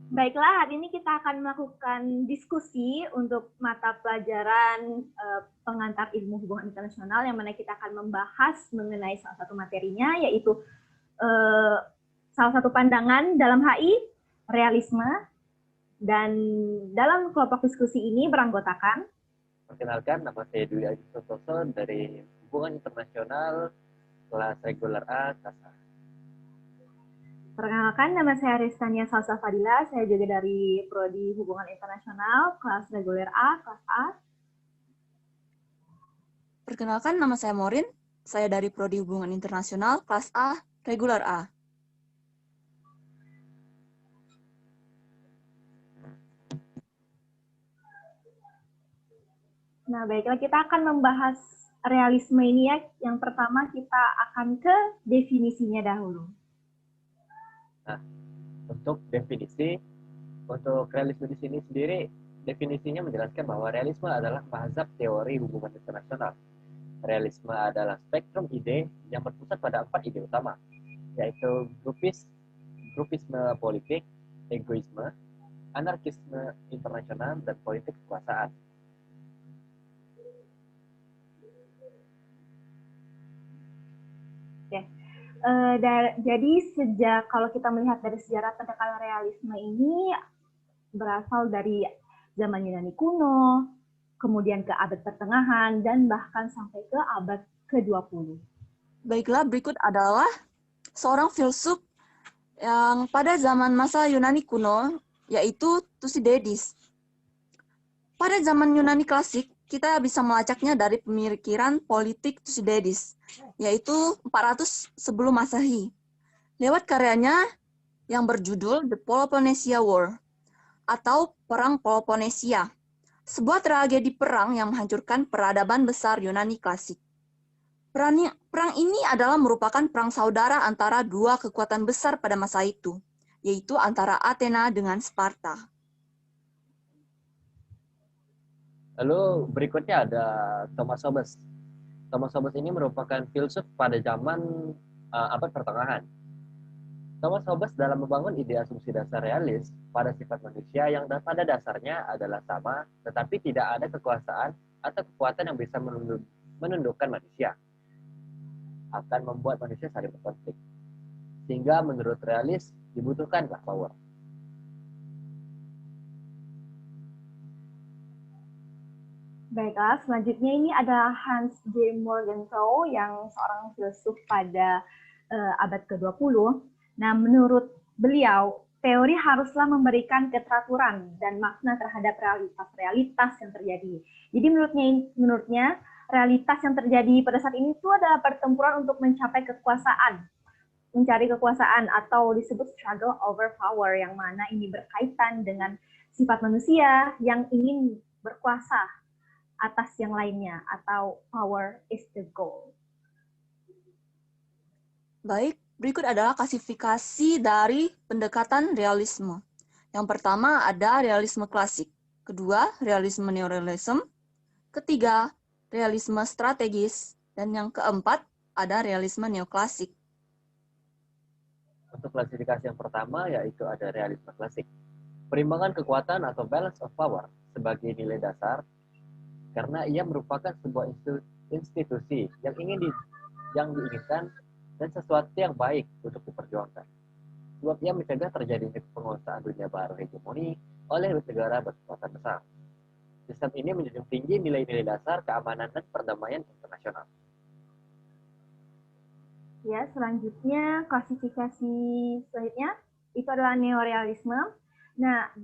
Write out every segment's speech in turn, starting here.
Baiklah, hari ini kita akan melakukan diskusi untuk mata pelajaran pengantar ilmu hubungan internasional, yang mana kita akan membahas mengenai salah satu materinya, yaitu salah satu pandangan dalam HI, realisme, dan dalam kelompok diskusi ini beranggotakan. Perkenalkan, nama saya Dwi Aji Santoso dari Hubungan Internasional kelas reguler A, kelas A. Perkenalkan, nama saya Ristania Salsa Fadila, saya juga dari Prodi Hubungan Internasional, kelas reguler A, kelas A. Perkenalkan, nama saya Morin, saya dari Prodi Hubungan Internasional, kelas A, reguler A. Nah, baiklah, kita akan membahas realisme ini ya. Yang pertama kita akan ke definisinya dahulu. Nah, untuk definisi, untuk realisme di sini sendiri, definisinya menjelaskan bahwa realisme adalah mazhab teori hubungan internasional. Realisme adalah spektrum ide yang berpusat pada 4 ide utama, yaitu grupisme politik, egoisme, anarkisme internasional, dan politik kekuasaan. Jadi kalau kita melihat dari sejarah pendekatan realisme ini berasal dari zaman Yunani kuno, kemudian ke abad pertengahan, dan bahkan sampai ke abad ke-20. Baiklah, berikut adalah seorang filsuf yang pada zaman masa Yunani kuno, yaitu Thucydides. Pada zaman Yunani klasik, kita bisa melacaknya dari pemikiran politik Thucydides, yaitu 400 sebelum Masehi. Lewat karyanya yang berjudul The Peloponnesian War, atau Perang Peloponnesia, sebuah tragedi perang yang menghancurkan peradaban besar Yunani klasik. Perang ini adalah merupakan perang saudara antara dua kekuatan besar pada masa itu, yaitu antara Athena dengan Sparta. Lalu berikutnya ada Thomas Hobbes. Thomas Hobbes ini merupakan filsuf pada zaman abad pertengahan. Thomas Hobbes dalam membangun ide asumsi dasar realis pada sifat manusia yang pada dasarnya adalah sama, tetapi tidak ada kekuasaan atau kekuatan yang bisa menundukkan manusia, akan membuat manusia saling berkonflik. Sehingga menurut realis dibutuhkanlah power. Baiklah, selanjutnya ini ada Hans J. Morgenthau yang seorang filsuf pada abad ke-20. Nah, menurut beliau, teori haruslah memberikan keteraturan dan makna terhadap realitas yang terjadi. Jadi menurutnya realitas yang terjadi pada saat ini itu adalah pertempuran untuk mencapai kekuasaan, mencari kekuasaan, atau disebut struggle over power, yang mana ini berkaitan dengan sifat manusia yang ingin berkuasa atas yang lainnya, atau power is the goal. Baik, berikut adalah klasifikasi dari pendekatan realisme. Yang pertama ada realisme klasik, kedua realisme neorealism, ketiga realisme strategis, dan yang keempat ada realisme neoklasik. Untuk klasifikasi yang pertama yaitu ada realisme klasik. Perimbangan kekuatan atau balance of power sebagai nilai dasar karena ia merupakan sebuah institusi yang diinginkan dan sesuatu yang baik untuk diperjuangkan. Sebab ia mencegah terjadinya penguasaan dunia baru hegemoni oleh negara berkekuatan besar. Sistem ini menjunjung tinggi nilai-nilai dasar keamanan dan perdamaian internasional. Ya, selanjutnya klasifikasi selanjutnya itu adalah neorealisme. Nah,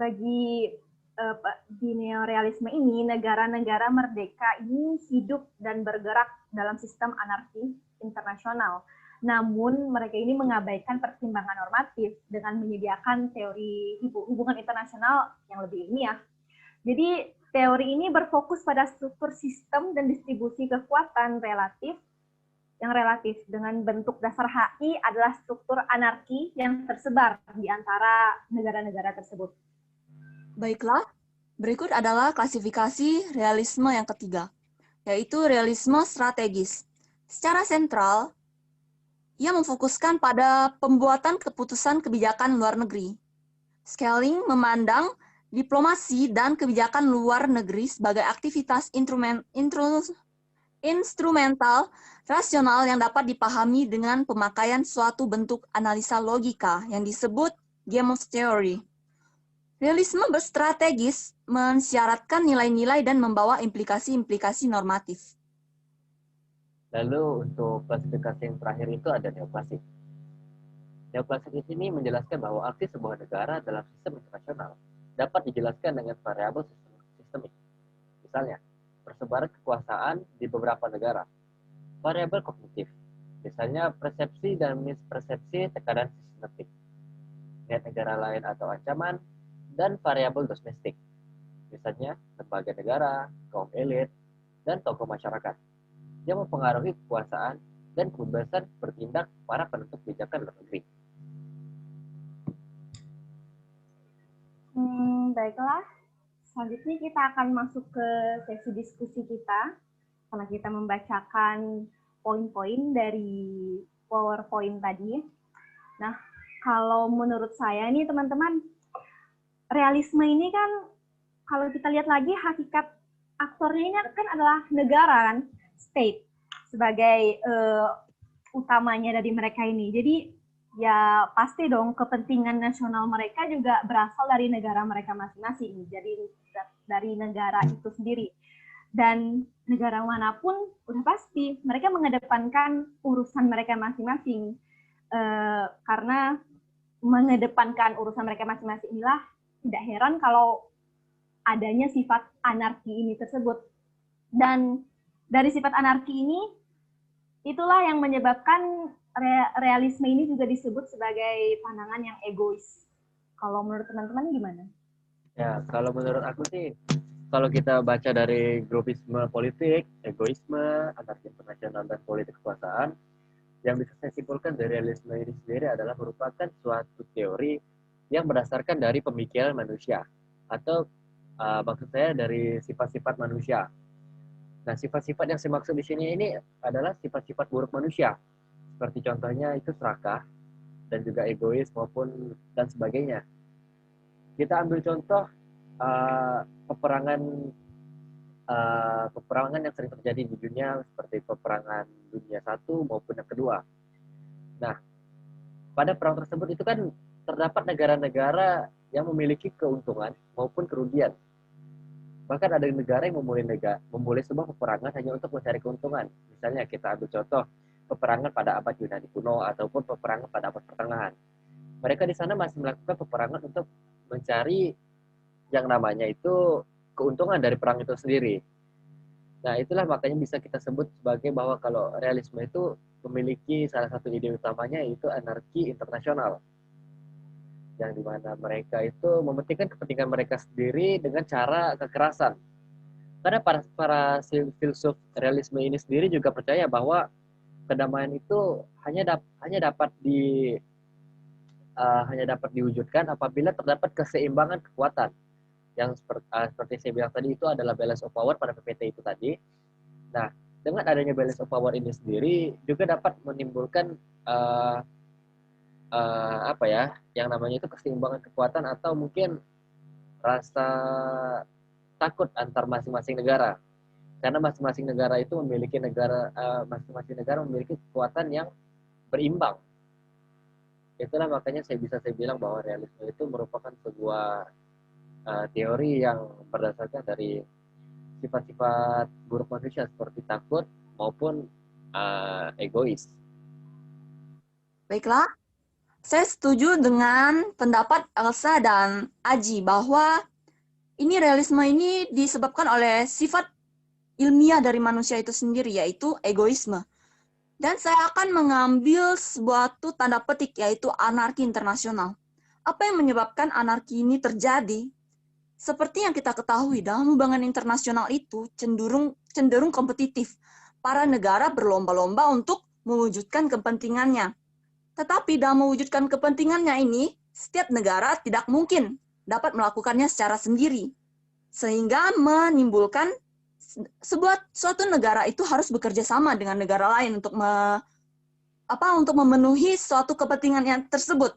di neorealisme ini, negara-negara merdeka ini hidup dan bergerak dalam sistem anarki internasional. Namun, mereka ini mengabaikan pertimbangan normatif dengan menyediakan teori hubungan internasional yang lebih ilmiah. Jadi, teori ini berfokus pada struktur sistem dan distribusi kekuatan yang relatif, dengan bentuk dasar HI adalah struktur anarki yang tersebar di antara negara-negara tersebut. Baiklah, berikut adalah klasifikasi realisme yang ketiga, yaitu realisme strategis. Secara sentral, ia memfokuskan pada pembuatan keputusan kebijakan luar negeri. Schelling memandang diplomasi dan kebijakan luar negeri sebagai aktivitas instrumental rasional yang dapat dipahami dengan pemakaian suatu bentuk analisa logika yang disebut game of theory. Realisme berstrategis mensyaratkan nilai-nilai dan membawa implikasi-implikasi normatif. Lalu untuk klasifikasi yang terakhir itu ada neoklasik. Neoklasik di sini menjelaskan bahwa arti sebuah negara dalam sistem internasional dapat dijelaskan dengan variabel sistemik. Misalnya, persebaran kekuasaan di beberapa negara. Variabel kognitif, misalnya persepsi dan mispersepsi tekanan sistematik. Niat negara lain atau ancaman, dan variabel domestik, misalnya lembaga negara, kaum elit, dan tokoh masyarakat, yang mempengaruhi kekuasaan dan kebebasan bertindak para penentu kebijakan luar negeri. Baiklah, selanjutnya kita akan masuk ke sesi diskusi kita, setelah kita membacakan poin-poin dari PowerPoint tadi. Nah, kalau menurut saya nih teman-teman, realisme ini kan kalau kita lihat lagi hakikat aktornya ini kan adalah negara kan, state sebagai utamanya dari mereka ini. Jadi ya pasti dong kepentingan nasional mereka juga berasal dari negara mereka masing-masing. Jadi dari negara itu sendiri. Dan negara manapun udah pasti mereka mengedepankan urusan mereka masing-masing. Karena mengedepankan urusan mereka masing-masing inilah tidak heran kalau adanya sifat anarki ini tersebut. Dan dari sifat anarki ini, itulah yang menyebabkan realisme ini juga disebut sebagai pandangan yang egois. Kalau menurut teman-teman gimana? Ya, kalau menurut aku sih, kalau kita baca dari grupisme politik, egoisme, anarki internasional, dan politik kekuasaan, yang bisa saya simpulkan dari realisme ini sendiri adalah merupakan suatu teori yang berdasarkan dari pemikiran manusia, atau maksud saya dari sifat-sifat manusia. Nah, sifat-sifat yang saya maksud di sini ini adalah sifat-sifat buruk manusia. Seperti contohnya itu serakah, dan juga egois maupun dan sebagainya. Kita ambil contoh peperangan yang sering terjadi di dunia, seperti peperangan dunia 1 maupun yang kedua. Nah, pada perang tersebut itu kan terdapat negara-negara yang memiliki keuntungan maupun kerugian. Bahkan ada negara yang memulai sebuah peperangan hanya untuk mencari keuntungan. Misalnya kita ambil contoh peperangan pada abad Yunani kuno ataupun peperangan pada abad pertengahan. Mereka di sana masih melakukan peperangan untuk mencari yang namanya itu keuntungan dari perang itu sendiri. Nah, itulah makanya bisa kita sebut sebagai bahwa kalau realisme itu memiliki salah satu ide utamanya yaitu anarki internasional. Yang dimana mereka itu mementingkan kepentingan mereka sendiri dengan cara kekerasan. Karena para filsuf realisme ini sendiri juga percaya bahwa kedamaian itu hanya dapat diwujudkan apabila terdapat keseimbangan kekuatan. Yang seperti saya bilang tadi itu adalah balance of power pada PPT itu tadi. Nah, dengan adanya balance of power ini sendiri juga dapat menimbulkan yang namanya itu keseimbangan kekuatan atau mungkin rasa takut antar masing-masing negara. Karena masing-masing negara itu memiliki kekuatan yang berimbang. Itulah makanya saya bilang bahwa realisme itu merupakan sebuah teori yang berdasarkan dari sifat-sifat buruk manusia seperti takut maupun egois. Baiklah, saya setuju dengan pendapat Elsa dan Aji bahwa ini realisme ini disebabkan oleh sifat ilmiah dari manusia itu sendiri, yaitu egoisme. Dan saya akan mengambil suatu tanda petik, yaitu anarki internasional. Apa yang menyebabkan anarki ini terjadi? Seperti yang kita ketahui, dalam hubungan internasional itu cenderung kompetitif. Para negara berlomba-lomba untuk mewujudkan kepentingannya. Tetapi dalam mewujudkan kepentingannya ini, setiap negara tidak mungkin dapat melakukannya secara sendiri. Sehingga menimbulkan suatu negara itu harus bekerja sama dengan negara lain untuk memenuhi suatu kepentingan yang tersebut.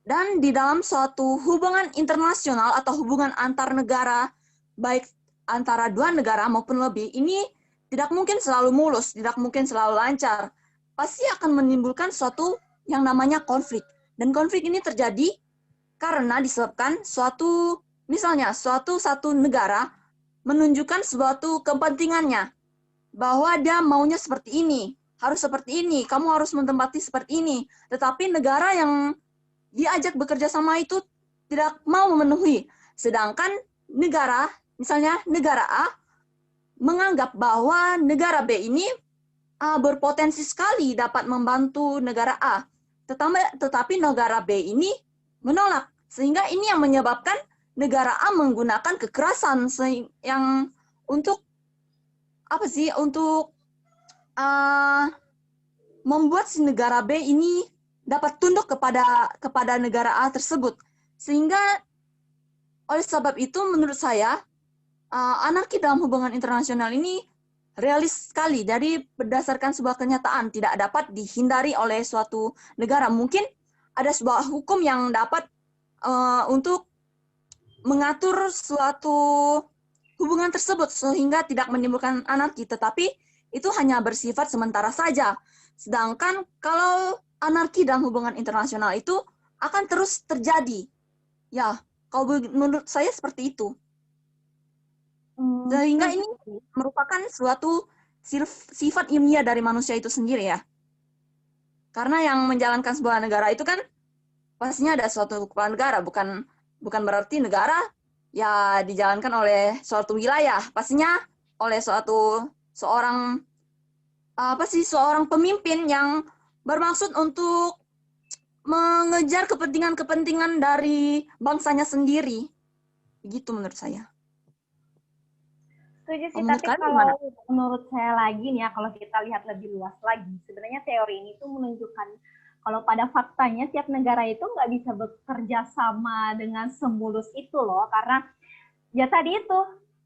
Dan di dalam suatu hubungan internasional atau hubungan antar negara, baik antara dua negara maupun lebih, ini tidak mungkin selalu mulus, tidak mungkin selalu lancar. Pasti akan menimbulkan suatu yang namanya konflik. Dan konflik ini terjadi karena disebabkan misalnya satu negara menunjukkan suatu kepentingannya, bahwa dia maunya seperti ini, harus seperti ini, kamu harus menempati seperti ini. Tetapi negara yang diajak bekerja sama itu tidak mau memenuhi. Sedangkan misalnya negara A, menganggap bahwa negara B ini berpotensi sekali dapat membantu negara A. Tetapi negara B ini menolak. Sehingga ini yang menyebabkan negara A menggunakan kekerasan yang untuk membuat si negara B ini dapat tunduk kepada negara A tersebut. Sehingga oleh sebab itu menurut saya anarki dalam hubungan internasional ini realis sekali. Jadi berdasarkan sebuah kenyataan tidak dapat dihindari oleh suatu negara. Mungkin ada sebuah hukum yang dapat untuk mengatur suatu hubungan tersebut sehingga tidak menimbulkan anarki, tetapi itu hanya bersifat sementara saja. Sedangkan kalau anarki dalam hubungan internasional itu akan terus terjadi. Ya, kalau menurut saya seperti itu. Sehingga ini merupakan suatu sifat ilmiah dari manusia itu sendiri ya. Karena yang menjalankan sebuah negara itu kan pastinya ada suatu kepala negara, bukan berarti negara ya dijalankan oleh suatu wilayah, pastinya oleh seorang pemimpin yang bermaksud untuk mengejar kepentingan dari bangsanya sendiri. Begitu menurut saya. Setuju sih, tapi kalau menurut saya lagi nih ya, kalau kita lihat lebih luas lagi, sebenarnya teori ini tuh menunjukkan kalau pada faktanya tiap negara itu nggak bisa bekerja sama dengan semulus itu loh, karena ya tadi itu,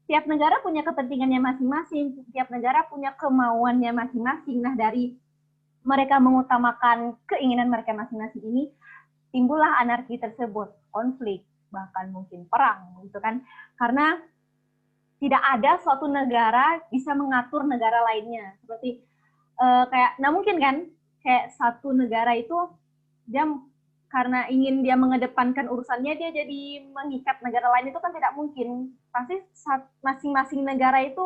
tiap negara punya kepentingannya masing-masing, tiap negara punya kemauannya masing-masing. Nah, dari mereka mengutamakan keinginan mereka masing-masing ini, timbullah anarki tersebut, konflik, bahkan mungkin perang, gitu kan. Karena tidak ada suatu negara bisa mengatur negara lainnya. Seperti nah mungkin kan, kayak satu negara itu dia karena ingin dia mengedepankan urusannya, dia jadi mengikat negara lain, itu kan tidak mungkin. Pasti masing-masing negara itu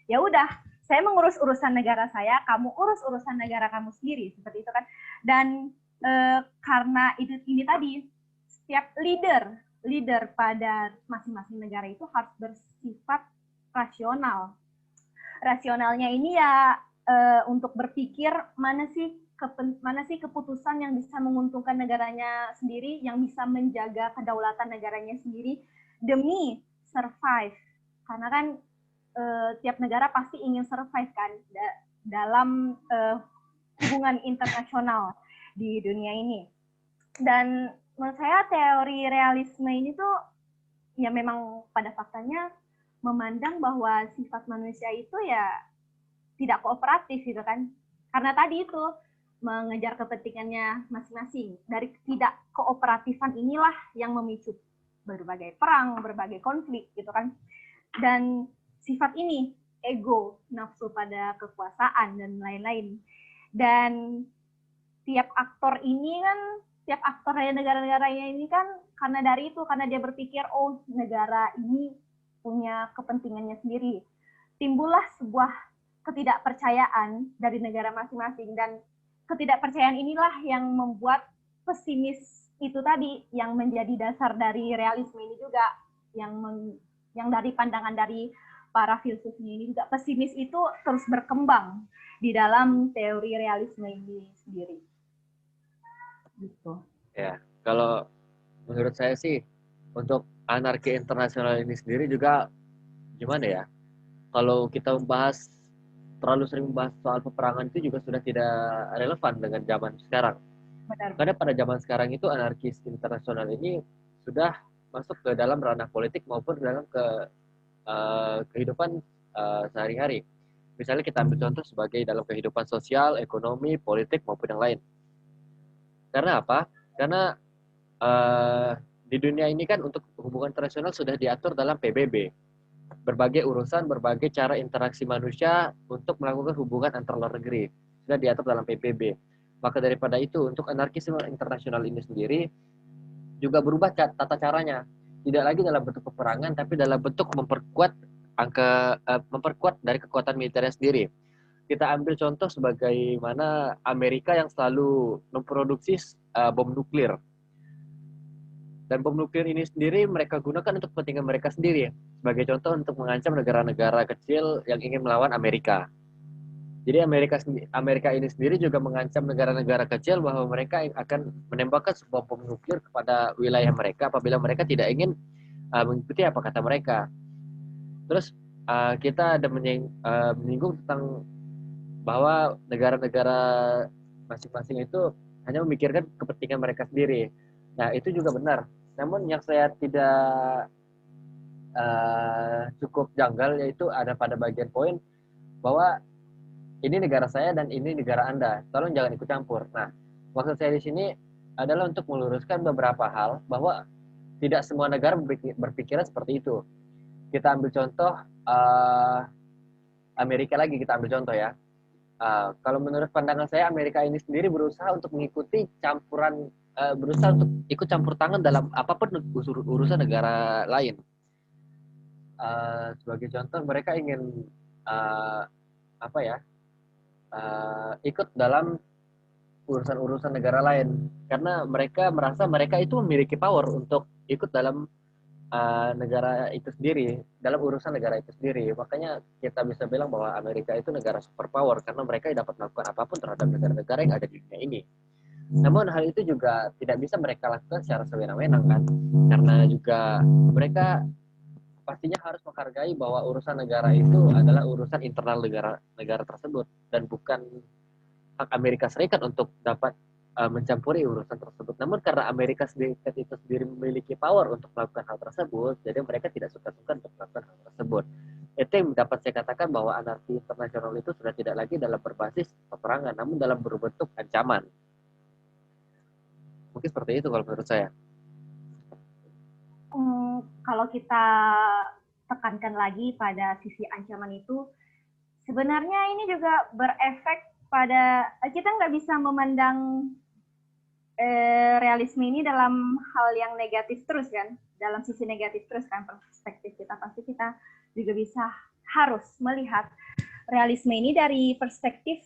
ya udah, saya mengurus urusan negara saya, kamu urus urusan negara kamu sendiri, seperti itu kan. Dan karena ini tadi, setiap leader pada masing-masing negara itu harus bersifat rasional. Rasionalnya ini ya untuk berpikir mana sih keputusan yang bisa menguntungkan negaranya sendiri, yang bisa menjaga kedaulatan negaranya sendiri demi survive. Karena kan tiap negara pasti ingin survive kan dalam hubungan internasional di dunia ini. Dan menurut saya teori realisme ini tuh ya memang pada faktanya memandang bahwa sifat manusia itu ya tidak kooperatif gitu kan. Karena tadi itu mengejar kepentingannya masing-masing. Dari tidak kooperatifan inilah yang memicu berbagai perang, berbagai konflik gitu kan. Dan sifat ini, ego, nafsu pada kekuasaan dan lain-lain. Dan tiap aktor negara-negaranya ini kan karena dari itu, karena dia berpikir oh negara ini punya kepentingannya sendiri. Timbullah sebuah ketidakpercayaan dari negara masing-masing, dan ketidakpercayaan inilah yang membuat pesimis itu tadi, yang menjadi dasar dari realisme ini juga, yang dari pandangan dari para filsufnya ini juga, pesimis itu terus berkembang di dalam teori realisme ini sendiri. Gitu. Ya, kalau menurut saya sih untuk anarki internasional ini sendiri juga gimana ya? Kalau kita terlalu sering membahas soal peperangan itu juga sudah tidak relevan dengan zaman sekarang. Benar. Karena pada zaman sekarang itu anarkis internasional ini sudah masuk ke dalam ranah politik maupun dalam kehidupan sehari-hari. Misalnya kita ambil contoh sebagai dalam kehidupan sosial, ekonomi, politik maupun yang lain. Karena apa? Karena di dunia ini kan untuk hubungan internasional sudah diatur dalam PBB. Berbagai urusan, berbagai cara interaksi manusia untuk melakukan hubungan antar luar negeri sudah diatur dalam PBB. Maka daripada itu, untuk anarkisme internasional ini sendiri juga berubah tata caranya. Tidak lagi dalam bentuk peperangan, tapi dalam bentuk memperkuat dari kekuatan militernya sendiri. Kita ambil contoh sebagaimana Amerika yang selalu memproduksi bom nuklir. Dan bom nuklir ini sendiri mereka gunakan untuk kepentingan mereka sendiri. Sebagai contoh untuk mengancam negara-negara kecil yang ingin melawan Amerika. Jadi Amerika ini sendiri juga mengancam negara-negara kecil bahwa mereka akan menembakkan sebuah bom nuklir kepada wilayah mereka apabila mereka tidak ingin mengikuti apa kata mereka. Terus kita ada menyinggung tentang bahwa negara-negara masing-masing itu hanya memikirkan kepentingan mereka sendiri. Nah, itu juga benar. Namun yang saya tidak cukup janggal yaitu ada pada bagian poin bahwa ini negara saya dan ini negara Anda. Tolong jangan ikut campur. Nah, maksud saya di sini adalah untuk meluruskan beberapa hal bahwa tidak semua negara berpikiran seperti itu. Kita ambil contoh Amerika lagi, kita ambil contoh ya. Kalau menurut pandangan saya, Amerika ini sendiri berusaha untuk mengikuti berusaha untuk ikut campur tangan dalam apapun urusan negara lain. Sebagai contoh, mereka ingin ikut dalam urusan-urusan negara lain karena mereka merasa mereka itu memiliki power untuk ikut dalam negara itu sendiri, dalam urusan negara itu sendiri. Makanya kita bisa bilang bahwa Amerika itu negara superpower karena mereka dapat melakukan apapun terhadap negara-negara yang ada di dunia ini. Namun hal itu juga tidak bisa mereka lakukan secara sewenang-wenang kan, karena juga mereka pastinya harus menghargai bahwa urusan negara itu adalah urusan internal negara tersebut dan bukan hak Amerika Serikat untuk dapat mencampuri urusan tersebut. Namun karena Amerika Serikat itu sendiri memiliki power untuk melakukan hal tersebut, jadi mereka tidak suka-suka untuk melakukan hal tersebut. Itu yang dapat saya katakan bahwa anarki internasional itu sudah tidak lagi dalam berbasis peperangan, namun dalam berbentuk ancaman. Mungkin seperti itu kalau menurut saya. Kalau kita tekankan lagi pada sisi ancaman itu, sebenarnya ini juga berefek pada, kita nggak bisa memandang realisme ini dalam hal yang negatif terus kan, dalam sisi negatif terus kan perspektif kita. Pasti kita juga harus melihat realisme ini dari perspektif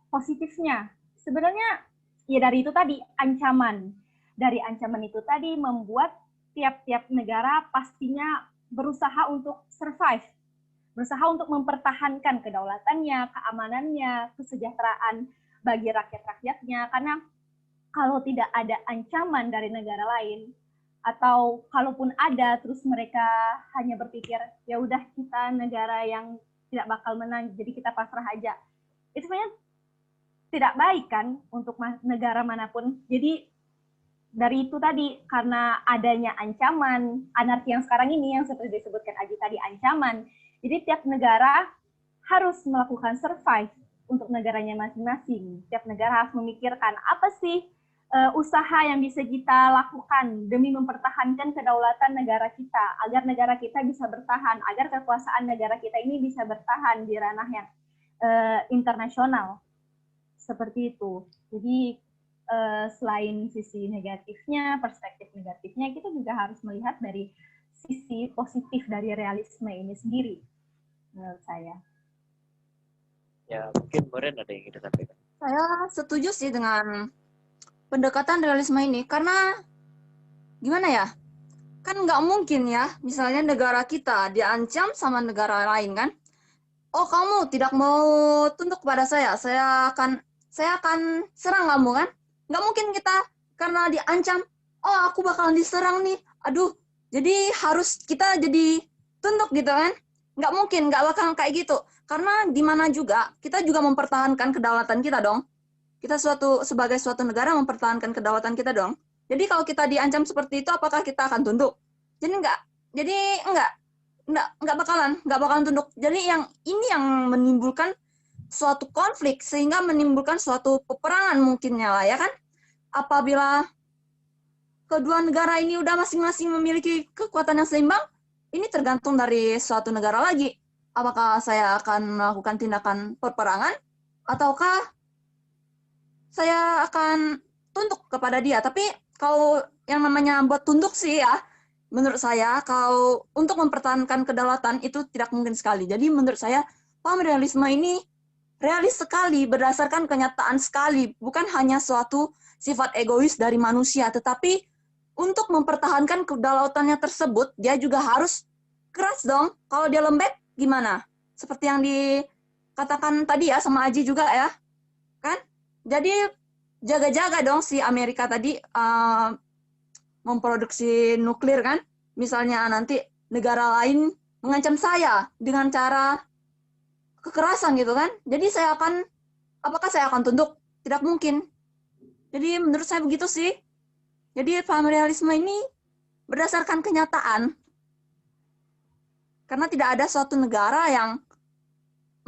positifnya. Sebenarnya ya dari itu tadi, ancaman. Dari ancaman itu tadi membuat tiap-tiap negara pastinya berusaha untuk survive, berusaha untuk mempertahankan kedaulatannya, keamanannya, kesejahteraan bagi rakyat-rakyatnya. Karena kalau tidak ada ancaman dari negara lain, atau kalaupun ada, terus mereka hanya berpikir, ya udah kita negara yang tidak bakal menang, jadi kita pasrah aja. Itu sebenarnya tidak baik kan untuk negara manapun. Jadi dari itu tadi, karena adanya ancaman, anarki yang sekarang ini yang seperti disebutkan Aji tadi, ancaman. Jadi tiap negara harus melakukan survive untuk negaranya masing-masing. Tiap negara harus memikirkan apa sih usaha yang bisa kita lakukan demi mempertahankan kedaulatan negara kita, agar negara kita bisa bertahan, agar kekuasaan negara kita ini bisa bertahan di ranah yang internasional. Seperti itu. Jadi selain sisi negatifnya, perspektif negatifnya, kita juga harus melihat dari sisi positif dari realisme ini sendiri, menurut saya. Ya, mungkin Moren ada yang ingin disampaikan. Saya setuju sih dengan pendekatan realisme ini, karena gimana ya, kan nggak mungkin ya, misalnya negara kita diancam sama negara lain kan, oh kamu tidak mau tunduk kepada saya akan serang kamu kan. Nggak mungkin kita karena diancam, oh aku bakalan diserang nih, aduh, jadi harus kita jadi tunduk gitu kan. Nggak mungkin, nggak bakalan kayak gitu. Karena di mana juga, kita juga mempertahankan kedaulatan kita dong. Kita sebagai suatu negara mempertahankan kedaulatan kita dong. Jadi kalau kita diancam seperti itu, apakah kita akan tunduk? Jadi nggak bakalan tunduk. Jadi ini yang menimbulkan suatu konflik, sehingga menimbulkan suatu peperangan mungkinnya lah ya kan. Apabila kedua negara ini udah masing-masing memiliki kekuatan yang seimbang, ini tergantung dari suatu negara lagi. Apakah saya akan melakukan tindakan peperangan, ataukah saya akan tunduk kepada dia. Tapi kalau yang namanya buat tunduk sih ya, menurut saya kalau untuk mempertahankan kedaulatan itu tidak mungkin sekali. Jadi menurut saya paham realisme ini realis sekali, berdasarkan kenyataan sekali, bukan hanya suatu sifat egois dari manusia, tetapi untuk mempertahankan kedaulatannya tersebut, dia juga harus keras dong. Kalau dia lembek, gimana? Seperti yang dikatakan tadi ya sama Aji juga ya, kan? Jadi jaga-jaga dong si Amerika tadi memproduksi nuklir kan? Misalnya nanti negara lain mengancam saya dengan cara kekerasan gitu kan. Jadi apakah saya akan tunduk? Tidak mungkin. Jadi menurut saya begitu sih. Jadi paham realisme ini berdasarkan kenyataan. Karena tidak ada suatu negara yang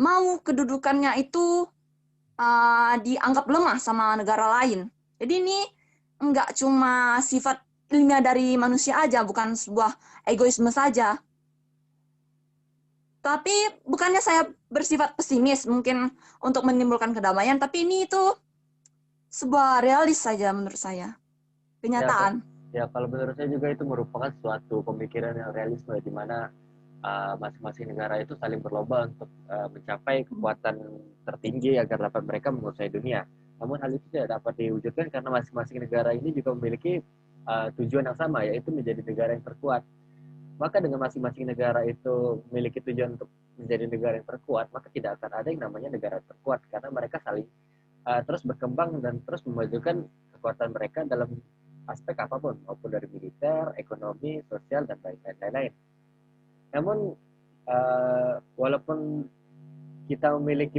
mau kedudukannya itu dianggap lemah sama negara lain. Jadi ini enggak cuma sifat ilmiah dari manusia aja, bukan sebuah egoisme saja. Tapi bukannya saya bersifat pesimis mungkin untuk menimbulkan kedamaian, tapi ini itu sebuah realis saja menurut saya. Kenyataan. Ya, kalau menurut saya juga itu merupakan suatu pemikiran yang realisme, di mana masing-masing negara itu saling berlomba untuk mencapai kekuatan tertinggi agar dapat mereka menguasai dunia. Namun hal itu tidak dapat diwujudkan karena masing-masing negara ini juga memiliki tujuan yang sama, yaitu menjadi negara yang terkuat. Maka dengan masing-masing negara itu memiliki tujuan untuk menjadi negara yang terkuat, maka tidak akan ada yang namanya negara terkuat, karena mereka saling terus berkembang dan terus memajukan kekuatan mereka dalam aspek apapun, maupun dari militer, ekonomi, sosial, dan lain-lain. Namun walaupun kita memiliki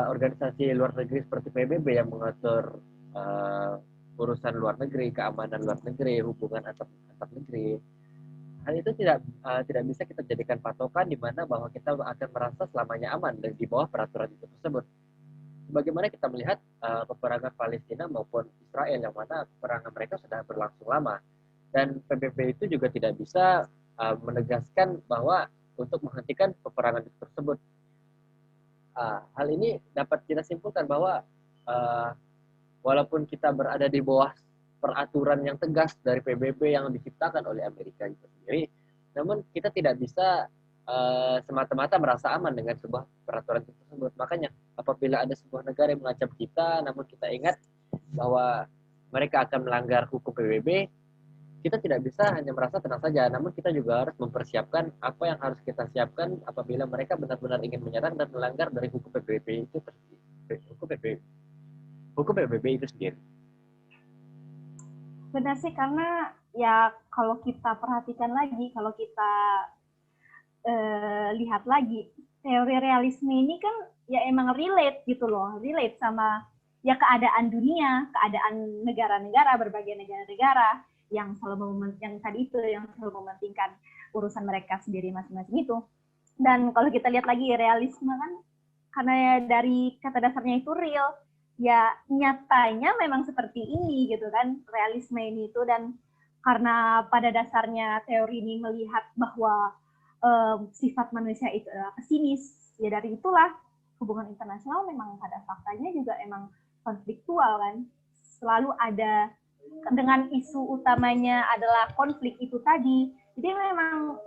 organisasi luar negeri seperti PBB yang mengatur urusan luar negeri, keamanan luar negeri, hubungan antar negeri, hal itu tidak bisa kita jadikan patokan di mana bahwa kita akan merasa selamanya aman dan di bawah peraturan itu tersebut. Bagaimana kita melihat peperangan Palestina maupun Israel, yang mana peperangan mereka sudah berlangsung lama, dan PBB itu juga tidak bisa menegaskan bahwa untuk menghentikan peperangan tersebut. Hal ini dapat kita simpulkan bahwa walaupun kita berada di bawah peraturan yang tegas dari PBB yang diciptakan oleh Amerika itu sendiri, namun kita tidak bisa semata-mata merasa aman dengan sebuah peraturan tersebut. Makanya apabila ada sebuah negara yang mengancam kita, namun kita ingat bahwa mereka akan melanggar hukum PBB, kita tidak bisa hanya merasa tenang saja, namun kita juga harus mempersiapkan apa yang harus kita siapkan apabila mereka benar-benar ingin menyerang dan melanggar dari hukum PBB itu hukum PBB itu sendiri. Benar sih, karena ya kalau kita perhatikan lagi, kalau kita lihat lagi, teori realisme ini kan ya emang relate gitu loh, relate sama ya keadaan dunia, keadaan negara-negara, berbagai negara-negara yang selalu yang tadi itu yang selalu mementingkan urusan mereka sendiri masing-masing itu. Dan kalau kita lihat lagi realisme kan, karena ya dari kata dasarnya itu real, ya nyatanya memang seperti ini gitu kan, realisme ini itu. Dan karena pada dasarnya teori ini melihat bahwa sifat manusia itu pesimis, ya dari itulah hubungan internasional memang pada faktanya juga emang konfliktual kan, selalu ada dengan isu utamanya adalah konflik itu tadi. Jadi memang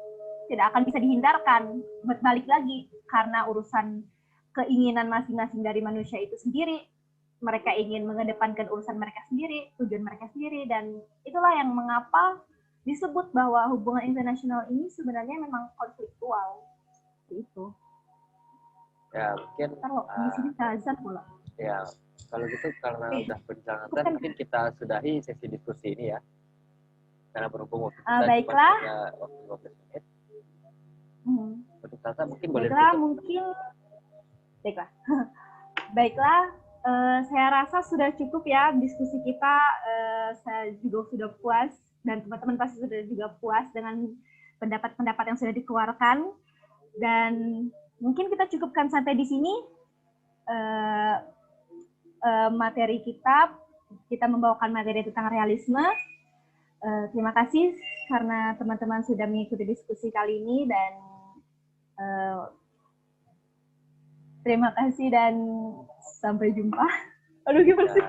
tidak akan bisa dihindarkan. Balik lagi karena urusan keinginan masing-masing dari manusia itu sendiri, mereka ingin mengedepankan urusan mereka sendiri, tujuan mereka sendiri, dan itulah yang mengapa disebut bahwa hubungan internasional ini sebenarnya memang konfliktual. Itu. Ya, mungkin kalau di sini azan pula. Ya, kalau gitu karena udah berjalan, mungkin kita sudahi sesi diskusi ini ya. Karena berhubung waktu kita baiklah. cuma waktu 15 menit. Untuk Tata mungkin boleh baiklah, mungkin baiklah. Baiklah, saya rasa sudah cukup ya diskusi kita. Saya juga sudah puas dan teman-teman pasti sudah juga puas dengan pendapat-pendapat yang sudah dikeluarkan. Dan mungkin kita cukupkan sampai di sini materi kita membawakan materi tentang realisme. Terima kasih karena teman-teman sudah mengikuti diskusi kali ini dan terima kasih dan sampai jumpa. Aduh, gimana sih?